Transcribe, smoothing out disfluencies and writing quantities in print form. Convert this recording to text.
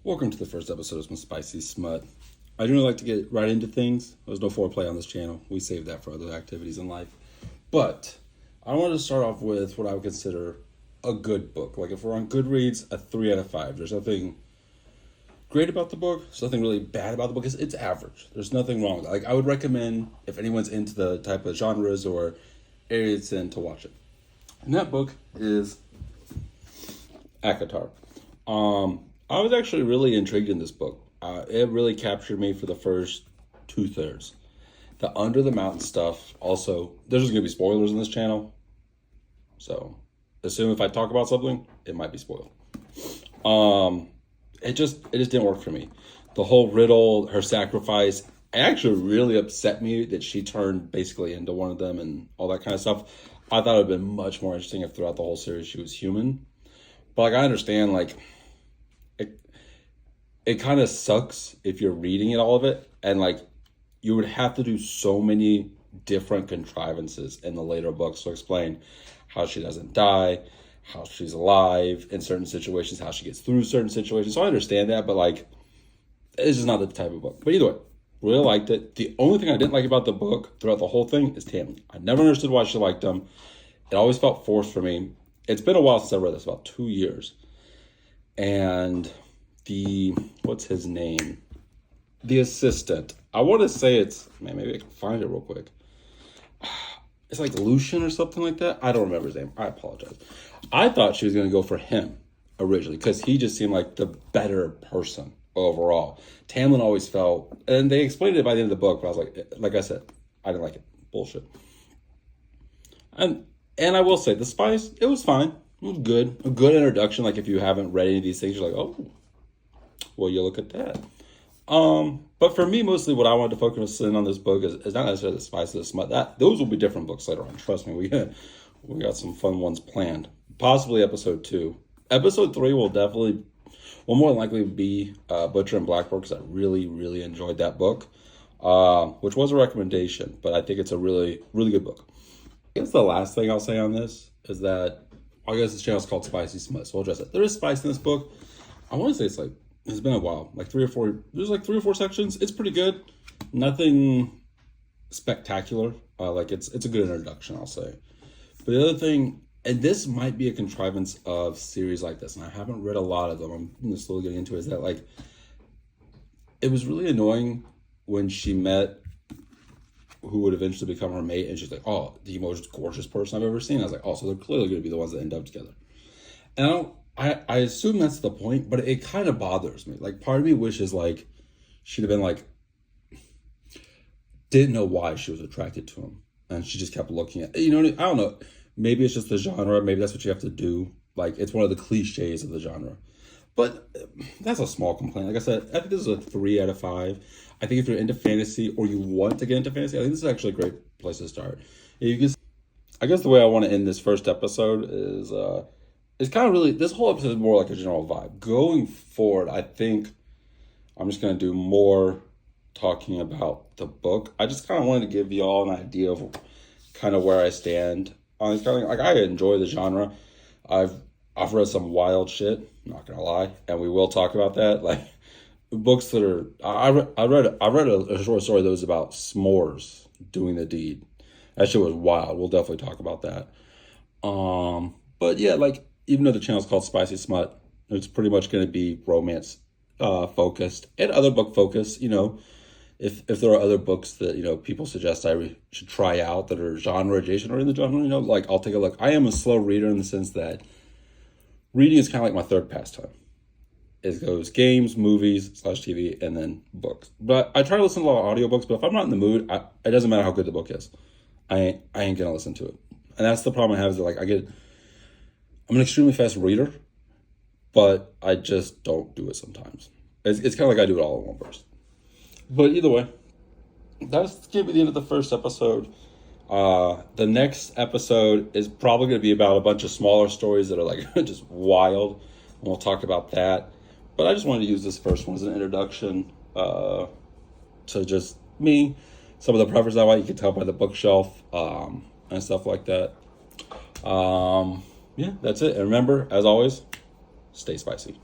Welcome to the first episode of Some Spicy Smut. I do like to get right into things. There's no foreplay on this channel. We save that for other activities in life. But I wanted to start off with what I would consider a good book. Like if we're on Goodreads, a 3 out of 5. There's nothing great about the book. There's nothing really bad about the book. It's average. There's nothing wrong with it. Like I would recommend if anyone's into the type of genres or areas it's in to watch it. And that book is ACOTAR. I was actually really intrigued in this book. It really captured me for the first 2/3. The Under the Mountain stuff, also, there's just going to be spoilers in this channel. So, assume if I talk about something, it might be spoiled. It just didn't work for me. The whole riddle, her sacrifice, it actually really upset me that she turned basically into one of them and all that kind of stuff. I thought it would have been much more interesting if throughout the whole series she was human. But like I understand, like, it kind of sucks if you're reading all of it, and like you would have to do so many different contrivances in the later books to explain how she doesn't die, how she's alive in certain situations, how she gets through certain situations. So I understand that, but like it's just not the type of book. But either way, really liked it. The only thing I didn't like about the book throughout the whole thing is Tammy. I never understood why she liked him. It always felt forced for me. It's been a while since I read this, about 2 years. And what's his name? The assistant. I want to say it's, man, maybe I can find it real quick. It's like Lucian or something like that. I don't remember his name. I apologize. I thought she was going to go for him originally because he just seemed like the better person overall. Tamlin always felt, and they explained it by the end of the book, but I was like I said, I didn't like it. Bullshit. And I will say, the spice, it was fine. It was good. A good introduction. Like if you haven't read any of these things, you're like, oh, well, you look at that. But for me, mostly what I wanted to focus in on this book is not necessarily the spice of the smut. Those will be different books later on. Trust me, we got some fun ones planned. Possibly episode 2. Episode 3 will more than likely be Butcher and Blackbird, because I really, really enjoyed that book, which was a recommendation. But I think it's a really, really good book. I guess the last thing I'll say on this is that I guess this channel is called Spicy Smut, so I'll address it. There is spice in this book. I want to say it's been a while, like 3 or 4. There's like 3 or 4 sections. It's pretty good. Nothing spectacular. Like it's a good introduction, I'll say. But the other thing, and this might be a contrivance of series like this, and I haven't read a lot of them. I'm slowly getting into it. Is that like it was really annoying when she met who would eventually become her mate, and she's like, "Oh, the most gorgeous person I've ever seen." I was like, "Oh, so they're clearly going to be the ones that end up together." And I assume that's the point, but it kind of bothers me. Like, part of me wishes, like, she'd have been, like, didn't know why she was attracted to him. And she just kept looking at, you know, I don't know. Maybe it's just the genre. Maybe that's what you have to do. Like, it's one of the cliches of the genre. But that's a small complaint. Like I said, I think this is a 3 out of 5. I think if you're into fantasy or you want to get into fantasy, I think this is actually a great place to start. I guess the way I want to end this first episode is, it's kind of really, this whole episode is more like a general vibe. Going forward, I think I'm just going to do more talking about the book. I just kind of wanted to give you all an idea of kind of where I stand on this kind of thing. Like, I enjoy the genre. I've read some wild shit, not going to lie, and we will talk about that. Like, books that are, I read a short story that was about s'mores doing the deed. That shit was wild. We'll definitely talk about that. But yeah, like, even though the channel is called Spicy Smut, it's pretty much going to be romance focused and other book focused. You know, if there are other books that, you know, people suggest I should try out that are genre adjacent or in the genre, you know, like, I'll take a look. I am a slow reader in the sense that reading is kind of like my third pastime. It goes games, movies, /TV, and then books. But I try to listen to a lot of audiobooks, but if I'm not in the mood, it doesn't matter how good the book is. I ain't going to listen to it. And that's the problem I have, is that, like, I'm an extremely fast reader, but I just don't do it sometimes. It's kind of like I do it all in one burst. But either way, that's going to be the end of the first episode. The next episode is probably going to be about a bunch of smaller stories that are like just wild, and we'll talk about that. But I just wanted to use this first one as an introduction to just me, some of the preferences I like. You can tell by the bookshelf and stuff like that. Yeah, that's it. And remember, as always, stay spicy.